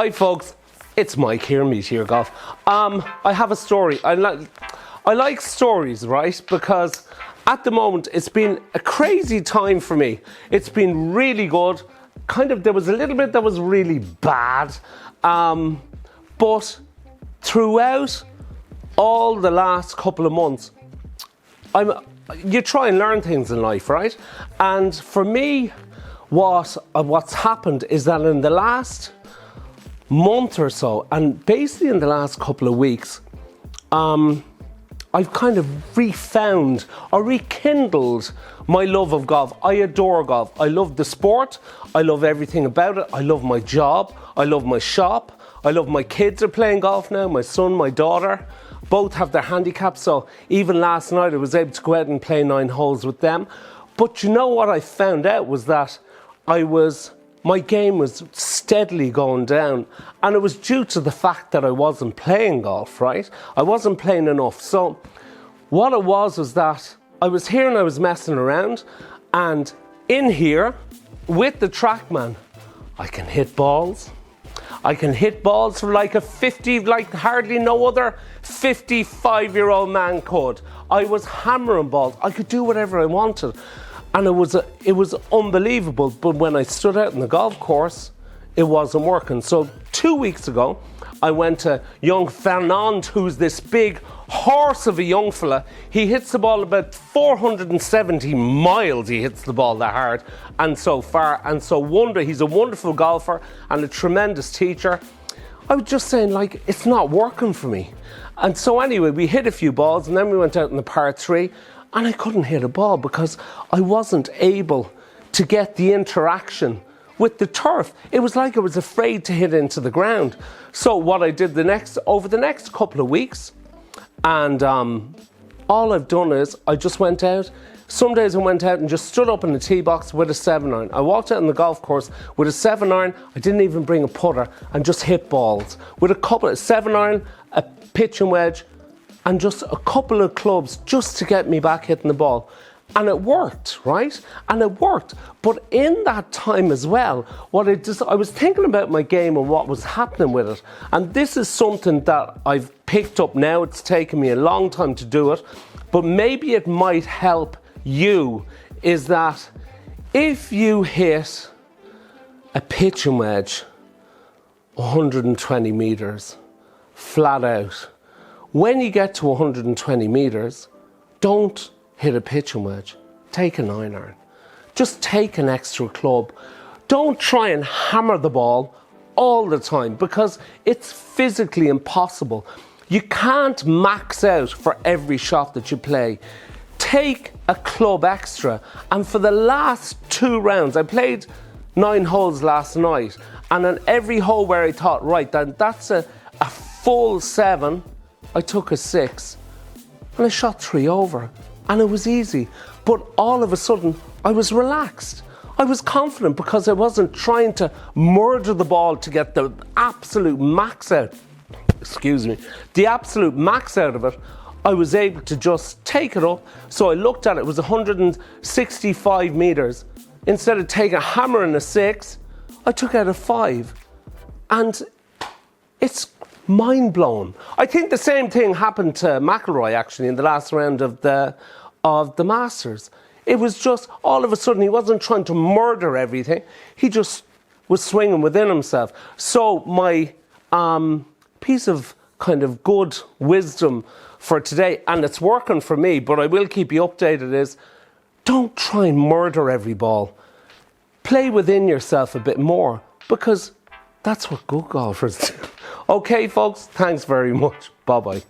Hi folks, it's Mike here, Meteor Golf. I have a story. I like stories, right? Because at the moment it's been a crazy time for me. It's been really good. There was a little bit that was really bad. But throughout all the last couple of months, you try and learn things in life, right? And for me, what's happened is that in the last month or so, and basically in the last couple of weeks, I've kind of refound or rekindled my love of golf. I adore golf. I love the sport. I love everything about it. I love my job. I love my shop. I love my kids are playing golf now. My son, my daughter, both have their handicaps. So even last night I was able to go out and play 9 holes with them. But you know what I found out was that my game was steadily going down, and it was due to the fact that I wasn't playing golf, right? I wasn't playing enough. So what it was that I was here and I was messing around, and in here with the TrackMan, I can hit balls. I can hit balls for like hardly no other 55-year-old man could. I was hammering balls. I could do whatever I wanted. And it was unbelievable, but when I stood out in the golf course, it wasn't working. So 2 weeks ago, I went to young Fernand, who's this big horse of a young fella. He hits the ball about 470 miles, he hits the ball that hard, and so far, and so he's a wonderful golfer and a tremendous teacher. I was just saying, it's not working for me. And so anyway, we hit a few balls, and then we went out in the par 3, and I couldn't hit a ball because I wasn't able to get the interaction with the turf. It was like I was afraid to hit into the ground. So what I did over the next couple of weeks, and all I've done is I just went out. Some days I went out and just stood up in the tee box with a 7-iron. I walked out on the golf course with a 7-iron. I didn't even bring a putter, and just hit balls with a couple of 7-iron, a pitch and wedge, and just a couple of clubs just to get me back hitting the ball. And it worked, right? And it worked. But in that time as well, I was thinking about my game and what was happening with it. And this is something that I've picked up now. It's taken me a long time to do it, but maybe it might help you, is that if you hit a pitch and wedge 120 meters flat out, when you get to 120 meters, don't hit a pitch and wedge. Take a 9-iron. Just take an extra club. Don't try and hammer the ball all the time, because it's physically impossible. You can't max out for every shot that you play. Take a club extra. And for the last 2 rounds, I played 9 holes last night, and on every hole where I thought, right, that's a full 7, I took a 6, and I shot 3 over, and it was easy. But all of a sudden, I was relaxed. I was confident because I wasn't trying to murder the ball to get the absolute max out. The absolute max out of it. I was able to just take it up. So I looked at it, it was 165 meters. Instead of taking a hammer and a 6, I took out a 5. And it's mind-blowing. I think the same thing happened to McIlroy actually in the last round of the Masters. It was just all of a sudden he wasn't trying to murder everything. He just was swinging within himself. So my piece of kind of good wisdom for today, and it's working for me, but I will keep you updated, is don't try and murder every ball. Play within yourself a bit more, because that's what good golfers do. Okay, folks, thanks very much. Bye-bye.